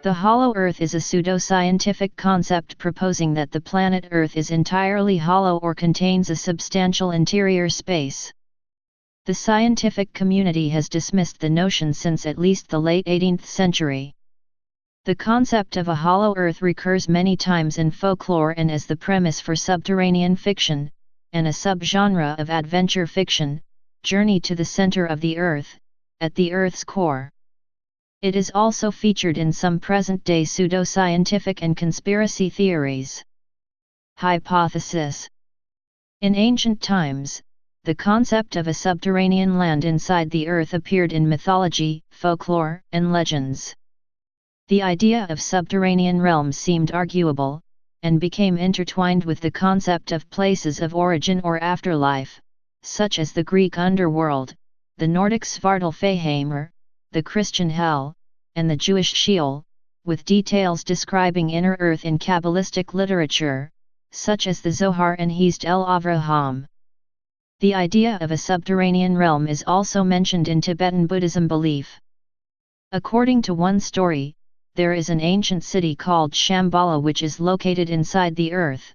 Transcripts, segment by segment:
The hollow Earth is a pseudoscientific concept proposing that the planet Earth is entirely hollow or contains a substantial interior space. The scientific community has dismissed the notion since at least the late 18th century. The concept of a hollow Earth recurs many times in folklore and as the premise for subterranean fiction, and a subgenre of adventure fiction, journey to the center of the Earth, at the Earth's core. It is also featured in some present-day pseudoscientific and conspiracy theories. Hypothesis. In ancient times, the concept of a subterranean land inside the Earth appeared in mythology, folklore, and legends. The idea of subterranean realms seemed arguable, and became intertwined with the concept of places of origin or afterlife, such as the Greek underworld, the Nordic Svartalfheimr, the Christian Hell, and the Jewish Sheol, with details describing inner earth in Kabbalistic literature, such as the Zohar and Hizd el Avraham. The idea of a subterranean realm is also mentioned in Tibetan Buddhism belief. According to one story, there is an ancient city called Shambhala which is located inside the earth.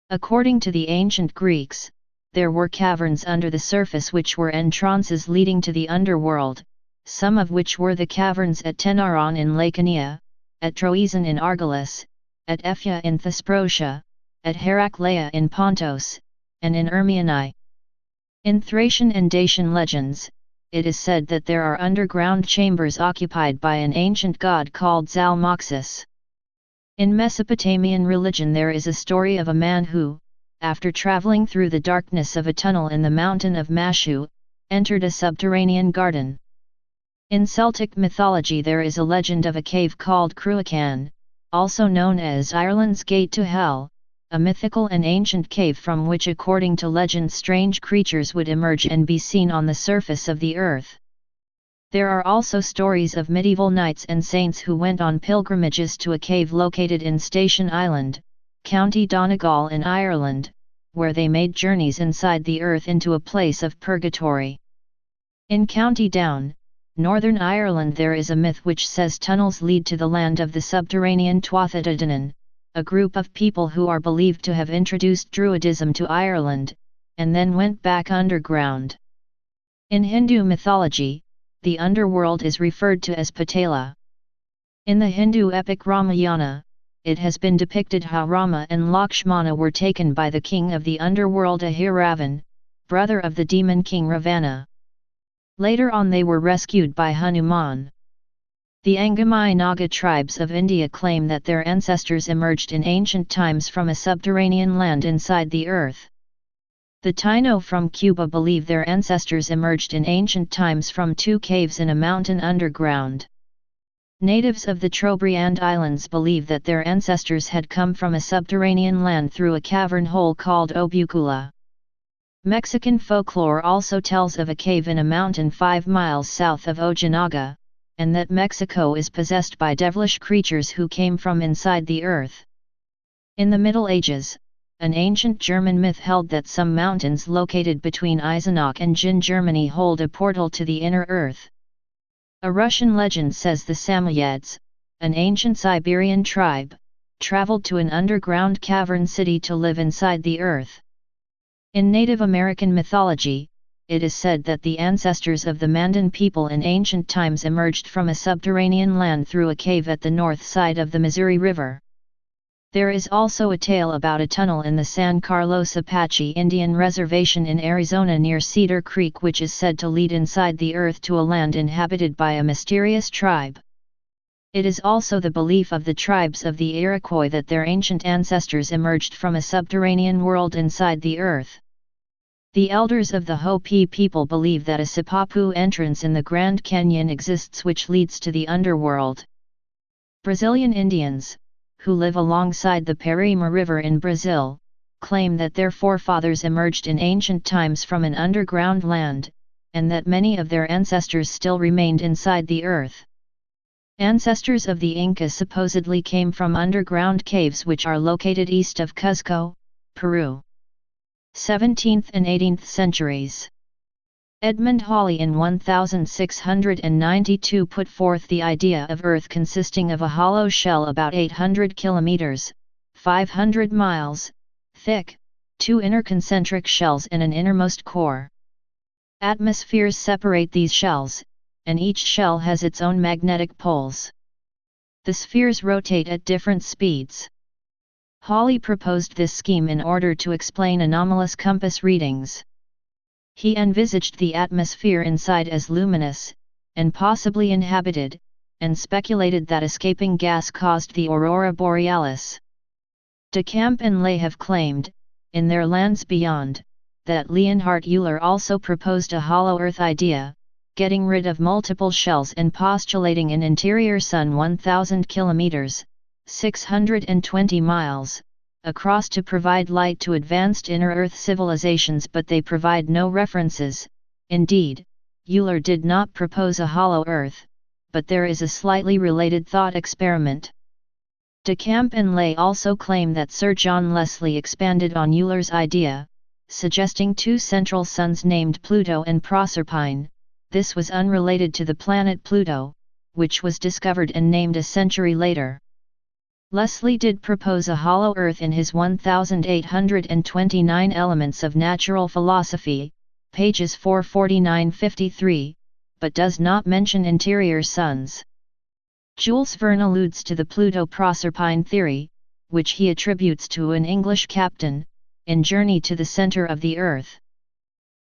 According to the ancient Greeks, there were caverns under the surface which were entrances leading to the underworld, some of which were the caverns at Tenaron in Laconia, at Troezen in Argolis, at Ephia in Thesprotia, at Heraclea in Pontos, and in Ermioni. In Thracian and Dacian legends, it is said that there are underground chambers occupied by an ancient god called Zalmoxis. In Mesopotamian religion there is a story of a man who, after traveling through the darkness of a tunnel in the mountain of Mashu, entered a subterranean garden. In Celtic mythology there is a legend of a cave called Cruachan, also known as Ireland's Gate to Hell, a mythical and ancient cave from which according to legend strange creatures would emerge and be seen on the surface of the earth. There are also stories of medieval knights and saints who went on pilgrimages to a cave located in Station Island, County Donegal in Ireland, where they made journeys inside the earth into a place of purgatory. In County Down, Northern Ireland there is a myth which says tunnels lead to the land of the subterranean Tuatha De Danann, a group of people who are believed to have introduced Druidism to Ireland, and then went back underground. In Hindu mythology, the underworld is referred to as Patala. In the Hindu epic Ramayana, it has been depicted how Rama and Lakshmana were taken by the king of the underworld Ahiravan, brother of the demon king Ravana. Later on they were rescued by Hanuman. The Angami Naga tribes of India claim that their ancestors emerged in ancient times from a subterranean land inside the earth. The Taino from Cuba believe their ancestors emerged in ancient times from two caves in a mountain underground. Natives of the Trobriand Islands believe that their ancestors had come from a subterranean land through a cavern hole called Obucula. Mexican folklore also tells of a cave in a mountain 5 miles south of Ojinaga, and that Mexico is possessed by devilish creatures who came from inside the earth. In the Middle Ages, an ancient German myth held that some mountains located between Eisenach and Jin, Germany hold a portal to the inner earth. A Russian legend says the Samoyeds, an ancient Siberian tribe, traveled to an underground cavern city to live inside the earth. In Native American mythology, it is said that the ancestors of the Mandan people in ancient times emerged from a subterranean land through a cave at the north side of the Missouri River. There is also a tale about a tunnel in the San Carlos Apache Indian Reservation in Arizona near Cedar Creek which is said to lead inside the earth to a land inhabited by a mysterious tribe. It is also the belief of the tribes of the Iroquois that their ancient ancestors emerged from a subterranean world inside the earth. The elders of the Hopi people believe that a Sipapu entrance in the Grand Canyon exists which leads to the underworld. Brazilian Indians, who live alongside the Paraíba River in Brazil, claim that their forefathers emerged in ancient times from an underground land, and that many of their ancestors still remained inside the earth. Ancestors of the Inca supposedly came from underground caves which are located east of Cuzco, Peru. 17th and 18th centuries. Edmund Halley in 1692 put forth the idea of Earth consisting of a hollow shell about 800 kilometers, 500 miles, thick, two inner concentric shells and an innermost core. Atmospheres separate these shells, and each shell has its own magnetic poles. The spheres rotate at different speeds. Halley proposed this scheme in order to explain anomalous compass readings. He envisaged the atmosphere inside as luminous, and possibly inhabited, and speculated that escaping gas caused the aurora borealis. De Camp and Ley have claimed, in their Lands Beyond, that Leonhard Euler also proposed a hollow Earth idea, getting rid of multiple shells and postulating an interior Sun 1000 kilometers, 620 miles, across to provide light to advanced inner Earth civilizations, but they provide no references. Indeed, Euler did not propose a hollow Earth, but there is a slightly related thought experiment. De Camp and Ley also claim that Sir John Leslie expanded on Euler's idea, suggesting two central suns named Pluto and Proserpine. This was unrelated to the planet Pluto, which was discovered and named a century later. Leslie did propose a hollow Earth in his 1829 Elements of Natural Philosophy, pages 449–53, but does not mention interior suns. Jules Verne alludes to the Pluto-Proserpine theory, which he attributes to an English captain, in Journey to the Center of the Earth.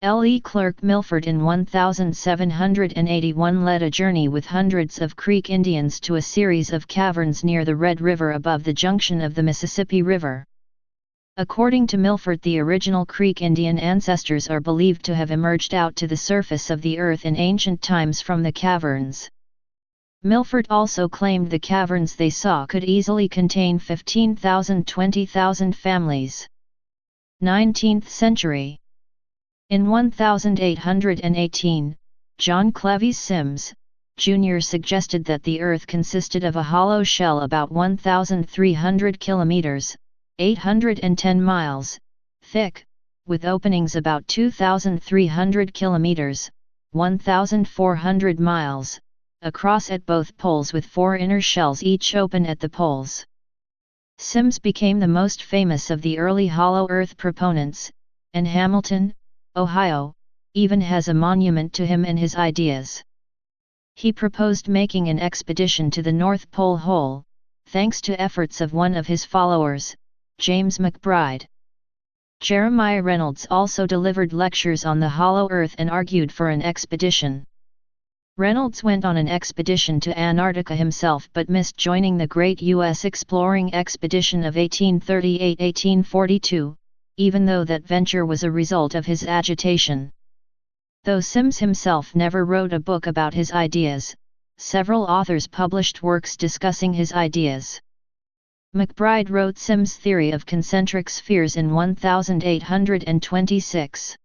L. E. Clerk Milford in 1781 led a journey with hundreds of Creek Indians to a series of caverns near the Red River above the junction of the Mississippi River. According to Milford, the original Creek Indian ancestors are believed to have emerged out to the surface of the earth in ancient times from the caverns. Milford also claimed the caverns they saw could easily contain 15,000–20,000 families. 19th century. In 1818, John Clavies Sims, Jr. suggested that the Earth consisted of a hollow shell about 1,300 kilometers, 810 miles, thick, with openings about 2,300 kilometers, 1,400 miles, across at both poles, with four inner shells each open at the poles. Sims became the most famous of the early hollow Earth proponents, and Hamilton, Ohio, even has a monument to him and his ideas. He proposed making an expedition to the North Pole Hole, thanks to efforts of one of his followers, James McBride. Jeremiah Reynolds also delivered lectures on the hollow Earth and argued for an expedition. Reynolds went on an expedition to Antarctica himself but missed joining the great U.S. exploring expedition of 1838–1842, even though that venture was a result of his agitation. Though Sims himself never wrote a book about his ideas, several authors published works discussing his ideas. McBride wrote Sims' theory of concentric spheres in 1826.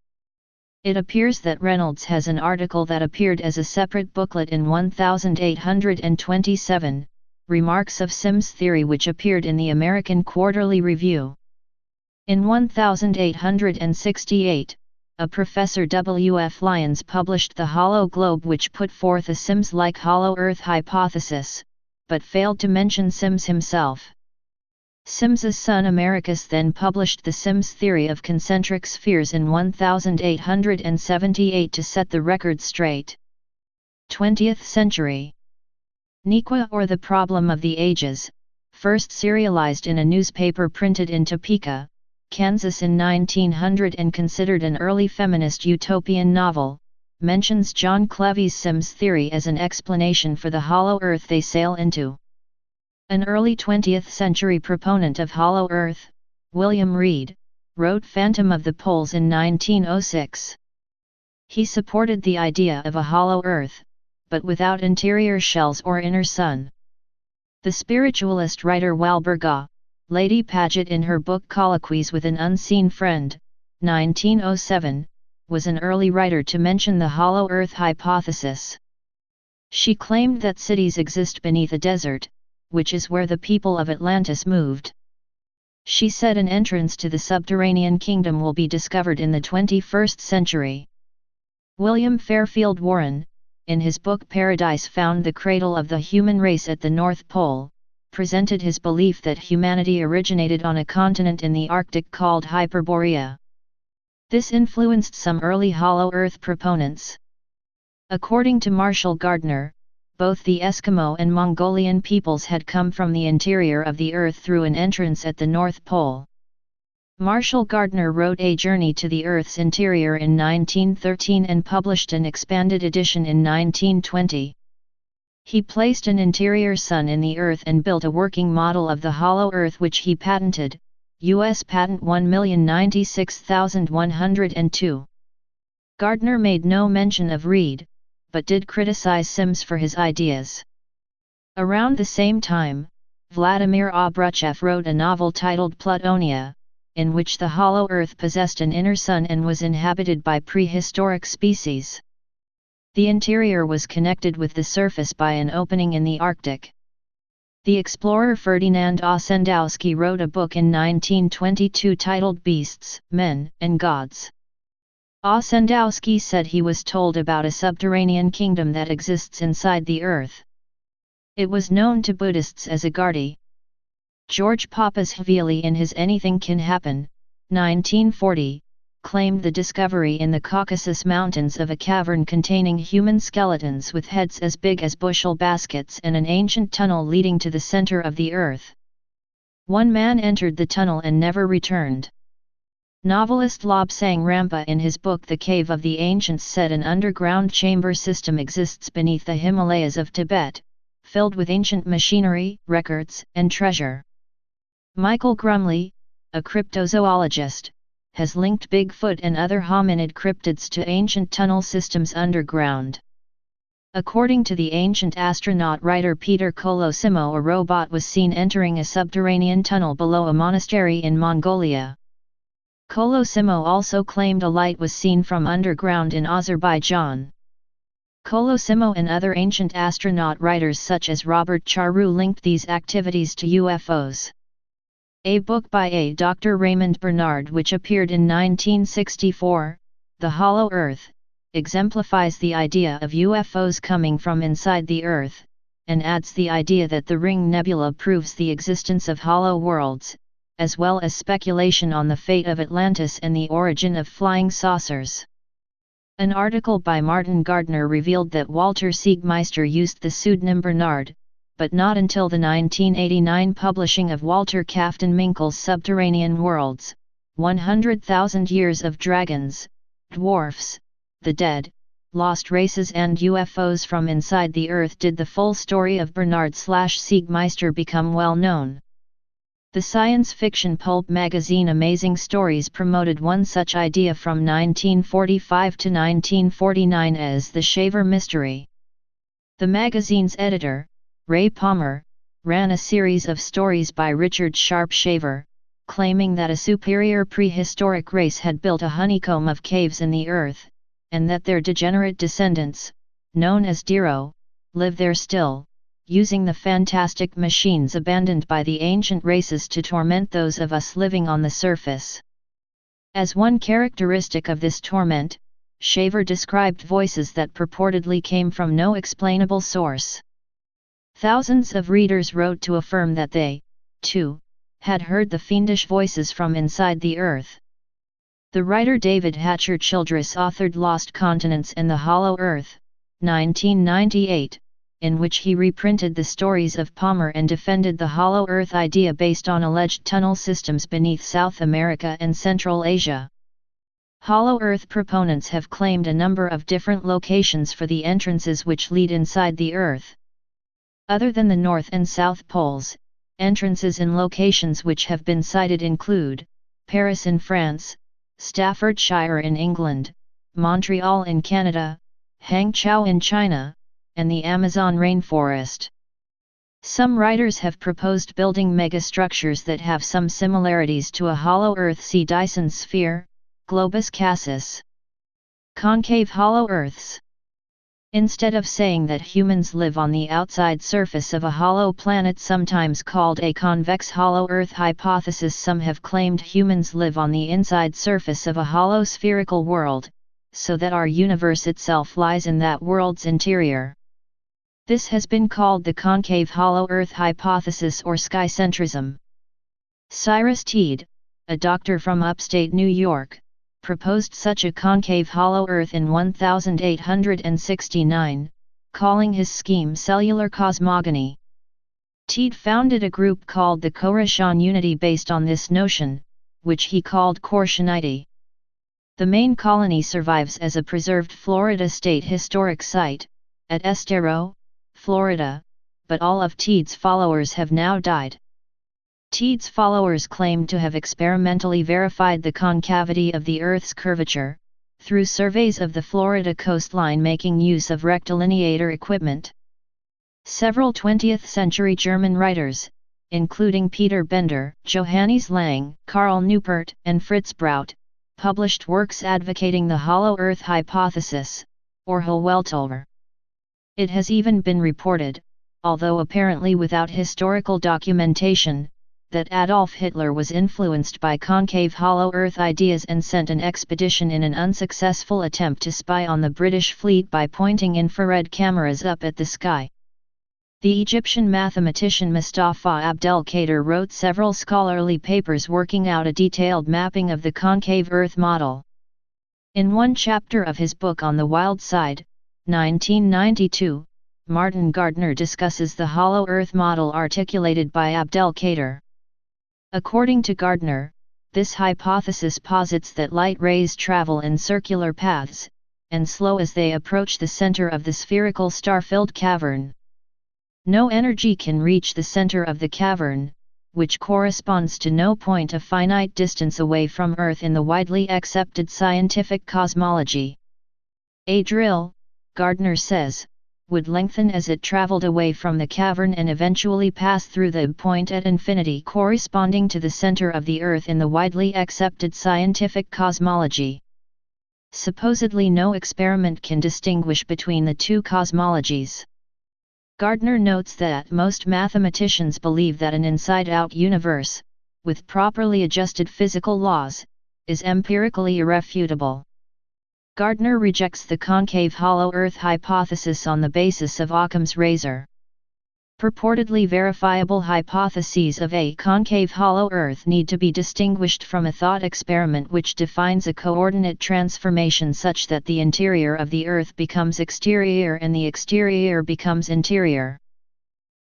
It appears that Reynolds has an article that appeared as a separate booklet in 1827, Remarks of Sims' Theory, which appeared in the American Quarterly Review. In 1868, a Professor W. F. Lyons published The Hollow Globe, which put forth a Sims-like hollow Earth hypothesis, but failed to mention Sims himself. Sims's son Americus then published the Sims theory of concentric spheres in 1878 to set the record straight. 20th century. Nequa, or The Problem of the Ages, first serialized in a newspaper printed in Topeka, Kansas in 1900 and considered an early feminist utopian novel, mentions John Clavies Sims' theory as an explanation for the hollow Earth they sail into. An early 20th century proponent of hollow Earth, William Reed, wrote Phantom of the Poles in 1906. He supported the idea of a hollow Earth, but without interior shells or inner sun. The spiritualist writer Walburga, Lady Paget, in her book Colloquies with an Unseen Friend, 1907, was an early writer to mention the hollow Earth hypothesis. She claimed that cities exist beneath a desert, which is where the people of Atlantis moved. She said an entrance to the subterranean kingdom will be discovered in the 21st century. William Fairfield Warren, in his book Paradise Found the Cradle of the Human Race at the North Pole, presented his belief that humanity originated on a continent in the Arctic called Hyperborea. This influenced some early Hollow Earth proponents. According to Marshall Gardner, both the Eskimo and Mongolian peoples had come from the interior of the Earth through an entrance at the North Pole. Marshall Gardner wrote A Journey to the Earth's Interior in 1913 and published an expanded edition in 1920. He placed an interior sun in the Earth and built a working model of the hollow Earth which he patented, U.S. Patent 1,096,102. Gardner made no mention of Reed, but did criticize Sims for his ideas. Around the same time, Vladimir Obruchev wrote a novel titled Plutonia, in which the hollow Earth possessed an inner sun and was inhabited by prehistoric species. The interior was connected with the surface by an opening in the Arctic. The explorer Ferdinand Ossendowski wrote a book in 1922 titled Beasts, Men, and Gods. Ossendowski said he was told about a subterranean kingdom that exists inside the Earth. It was known to Buddhists as Agardi. George Pappas-Havili in his Anything Can Happen, 1940, claimed the discovery in the Caucasus Mountains of a cavern containing human skeletons with heads as big as bushel baskets and an ancient tunnel leading to the center of the Earth. One man entered the tunnel and never returned. Novelist Lobsang Rampa in his book The Cave of the Ancients said an underground chamber system exists beneath the Himalayas of Tibet, filled with ancient machinery, records, and treasure. Michael Grumley, a cryptozoologist, has linked Bigfoot and other hominid cryptids to ancient tunnel systems underground. According to the ancient astronaut writer Peter Colosimo, a robot was seen entering a subterranean tunnel below a monastery in Mongolia. Colosimo also claimed a light was seen from underground in Azerbaijan. Colosimo and other ancient astronaut writers such as Robert Charroux linked these activities to UFOs. A book by a Dr. Raymond Bernard which appeared in 1964, The Hollow Earth, exemplifies the idea of UFOs coming from inside the Earth, and adds the idea that the Ring Nebula proves the existence of hollow worlds, as well as speculation on the fate of Atlantis and the origin of flying saucers. An article by Martin Gardner revealed that Walter Siegmeister used the pseudonym Bernard, but not until the 1989 publishing of Walter Kaftan Minkel's Subterranean Worlds, 100,000 Years of Dragons, Dwarfs, the Dead, Lost Races and UFOs from Inside the Earth did the full story of Bernard/Siegmeister become well known. The science fiction pulp magazine Amazing Stories promoted one such idea from 1945 to 1949 as the Shaver Mystery. The magazine's editor, Ray Palmer, ran a series of stories by Richard Sharp Shaver, claiming that a superior prehistoric race had built a honeycomb of caves in the earth, and that their degenerate descendants, known as Dero, live there still, using the fantastic machines abandoned by the ancient races to torment those of us living on the surface. As one characteristic of this torment, Shaver described voices that purportedly came from no explainable source. Thousands of readers wrote to affirm that they, too, had heard the fiendish voices from inside the earth. The writer David Hatcher Childress authored Lost Continents and the Hollow Earth, 1998, in which he reprinted the stories of Palmer and defended the Hollow Earth idea based on alleged tunnel systems beneath South America and Central Asia. Hollow Earth proponents have claimed a number of different locations for the entrances which lead inside the Earth. Other than the North and South Poles, entrances in locations which have been cited include Paris in France, Staffordshire in England, Montreal in Canada, Hangzhou in China, and the Amazon rainforest. Some writers have proposed building megastructures that have some similarities to a hollow Earth. See Dyson sphere, globus cassis. Concave hollow Earths. Instead of saying that humans live on the outside surface of a hollow planet, sometimes called a convex hollow Earth hypothesis, some have claimed humans live on the inside surface of a hollow spherical world. so that our universe itself lies in that world's interior. This has been called the concave hollow Earth hypothesis or skycentrism. Cyrus Teed, a doctor from upstate New York, proposed such a concave hollow Earth in 1869, calling his scheme cellular cosmogony. Teed founded a group called the Khorassan Unity based on this notion, which he called Khorasanite. The main colony survives as a preserved Florida State Historic Site, at Estero, Florida, but all of Teed's followers have now died. Teed's followers claim to have experimentally verified the concavity of the Earth's curvature, through surveys of the Florida coastline making use of rectilineator equipment. Several 20th-century German writers, including Peter Bender, Johannes Lang, Karl Neupert, and Fritz Braut, published works advocating the hollow Earth hypothesis, or Hohlwelttheorie. It has even been reported, although apparently without historical documentation, that Adolf Hitler was influenced by concave hollow Earth ideas and sent an expedition in an unsuccessful attempt to spy on the British fleet by pointing infrared cameras up at the sky. The Egyptian mathematician Mustafa Abdelkader wrote several scholarly papers working out a detailed mapping of the concave Earth model. In one chapter of his book On the Wild Side, 1992, Martin Gardner discusses the hollow Earth model articulated by Abdelkader. According to Gardner, this hypothesis posits that light rays travel in circular paths, and slow as they approach the center of the spherical star-filled cavern. No energy can reach the center of the cavern, which corresponds to no point a finite distance away from Earth in the widely accepted scientific cosmology. A drill, Gardner says, would lengthen as it traveled away from the cavern and eventually pass through the point at infinity corresponding to the center of the Earth in the widely accepted scientific cosmology. Supposedly no experiment can distinguish between the two cosmologies. Gardner notes that most mathematicians believe that an inside-out universe, with properly adjusted physical laws, is empirically irrefutable. Gardner rejects the concave hollow Earth hypothesis on the basis of Occam's razor. Purportedly verifiable hypotheses of a concave hollow Earth need to be distinguished from a thought experiment which defines a coordinate transformation such that the interior of the Earth becomes exterior and the exterior becomes interior.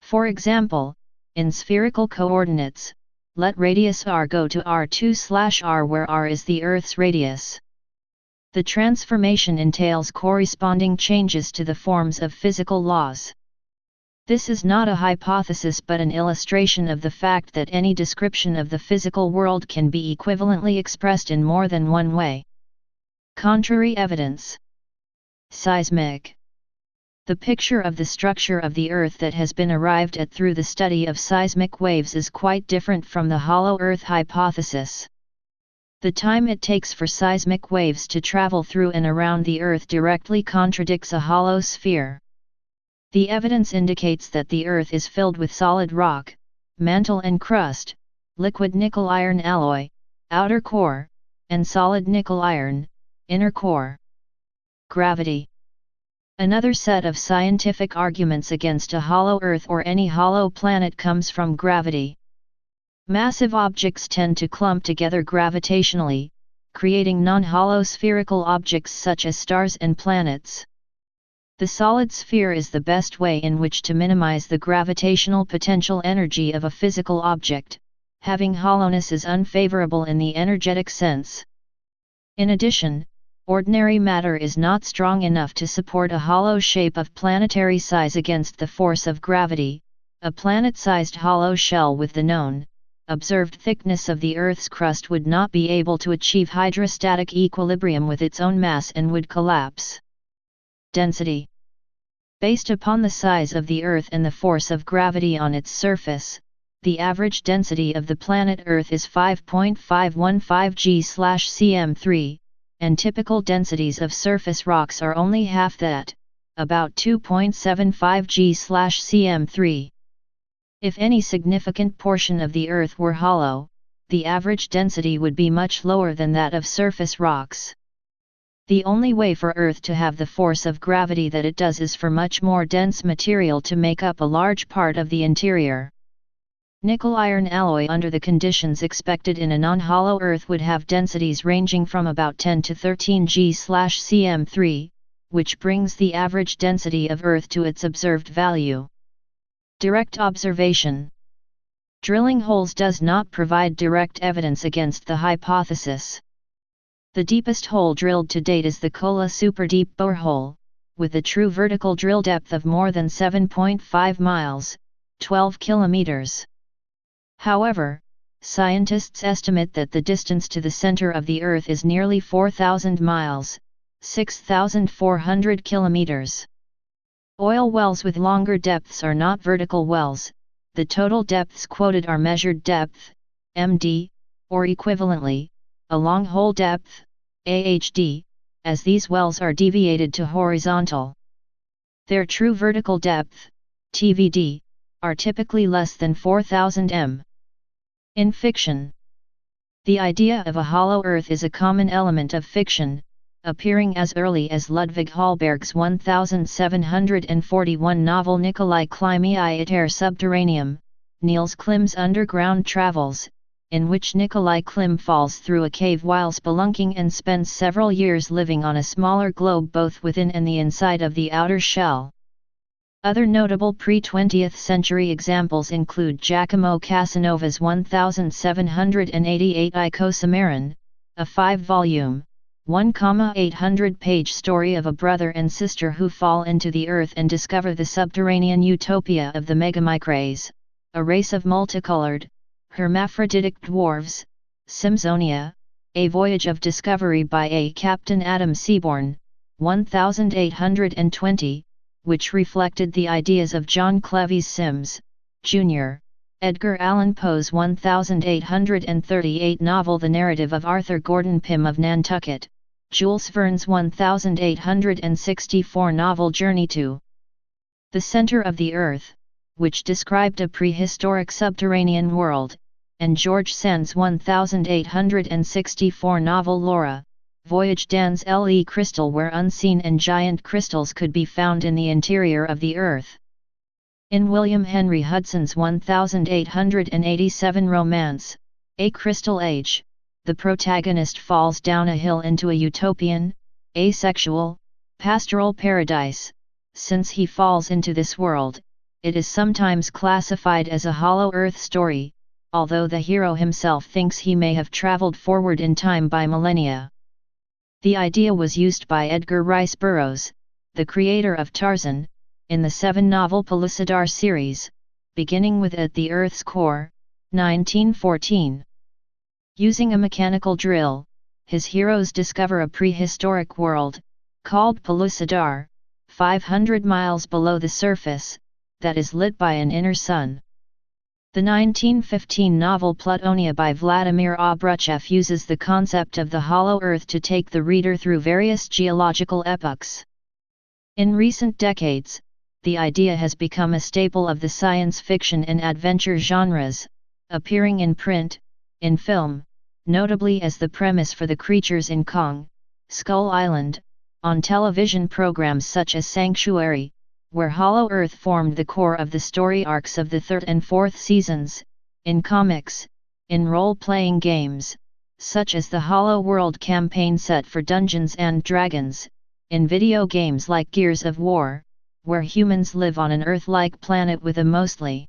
For example, in spherical coordinates, let radius r go to r2/r where r is the Earth's radius. The transformation entails corresponding changes to the forms of physical laws. This is not a hypothesis but an illustration of the fact that any description of the physical world can be equivalently expressed in more than one way. Contrary evidence. Seismic. The picture of the structure of the Earth that has been arrived at through the study of seismic waves is quite different from the hollow Earth hypothesis. The time it takes for seismic waves to travel through and around the Earth directly contradicts a hollow sphere. The evidence indicates that the Earth is filled with solid rock, mantle and crust, liquid nickel-iron alloy, outer core, and solid nickel-iron, inner core. Gravity. Another set of scientific arguments against a hollow Earth or any hollow planet comes from gravity. Massive objects tend to clump together gravitationally, creating non-hollow spherical objects such as stars and planets. The solid sphere is the best way in which to minimize the gravitational potential energy of a physical object. Having hollowness is unfavorable in the energetic sense. In addition, ordinary matter is not strong enough to support a hollow shape of planetary size against the force of gravity. A planet-sized hollow shell with the known, observed thickness of the Earth's crust would not be able to achieve hydrostatic equilibrium with its own mass and would collapse. Density. Based upon the size of the Earth and the force of gravity on its surface, the average density of the planet Earth is 5.515 g/cm3, and typical densities of surface rocks are only half that, about 2.75 g/cm3. If any significant portion of the Earth were hollow, the average density would be much lower than that of surface rocks. The only way for Earth to have the force of gravity that it does is for much more dense material to make up a large part of the interior. Nickel-iron alloy under the conditions expected in a non-hollow Earth would have densities ranging from about 10 to 13 g/cm3, which brings the average density of Earth to its observed value. Direct observation. Drilling holes does not provide direct evidence against the hypothesis. The deepest hole drilled to date is the Kola super-deep borehole, with a true vertical drill depth of more than 7.5 miles, 12 kilometers. However, scientists estimate that the distance to the center of the Earth is nearly 4,000 miles, 6,400 kilometers. Oil wells with longer depths are not vertical wells. The total depths quoted are measured depth, MD, or equivalently, a long hole depth, AHD, as these wells are deviated to horizontal. Their true vertical depth, TVD, are typically less than 4,000 m. In fiction, the idea of a hollow Earth is a common element of fiction, appearing as early as Ludwig Holberg's 1741 novel Nikolai Klim's Iter Subterraneum, Niels Klim's Underground Travels, in which Nikolai Klim falls through a cave while spelunking and spends several years living on a smaller globe both within and the inside of the outer shell. Other notable pre-20th century examples include Giacomo Casanova's 1788 Icosamaran, a 5-volume, 1,800-page story of a brother and sister who fall into the earth and discover the subterranean utopia of the Megamicraes, a race of multicolored, hermaphroditic dwarves, Simsonia, A Voyage of Discovery by a Captain Adam Seaborn, 1820, which reflected the ideas of John Clevy's Sims, Jr., Edgar Allan Poe's 1838 novel The Narrative of Arthur Gordon Pym of Nantucket, Jules Verne's 1864 novel Journey to the Center of the Earth, which described a prehistoric subterranean world, and George Sand's 1864 novel Laura, Voyage dans le Crystal, where unseen and giant crystals could be found in the interior of the Earth. In William Henry Hudson's 1887 romance, A Crystal Age, the protagonist falls down a hill into a utopian, asexual, pastoral paradise. Since he falls into this world, it is sometimes classified as a hollow Earth story, although the hero himself thinks he may have traveled forward in time by millennia. The idea was used by Edgar Rice Burroughs, the creator of Tarzan, in the 7-novel Pellucidar series, beginning with At the Earth's Core, 1914. Using a mechanical drill, his heroes discover a prehistoric world, called Pellucidar, 500 miles below the surface, that is lit by an inner sun. The 1915 novel Plutonia by Vladimir Obruchev uses the concept of the hollow Earth to take the reader through various geological epochs. In recent decades, the idea has become a staple of the science fiction and adventure genres, appearing in print, in film, notably as the premise for the creatures in Kong, Skull Island, on television programs such as Sanctuary, where Hollow Earth formed the core of the story arcs of the 3rd and 4th seasons, in comics, in role-playing games, such as the Hollow World campaign set for Dungeons & Dragons, in video games like Gears of War, where humans live on an Earth-like planet with a mostly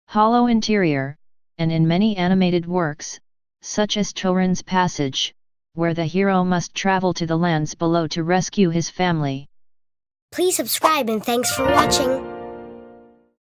hollow interior, and in many animated works, such as Torin's Passage, where the hero must travel to the lands below to rescue his family. Please subscribe and thanks for watching.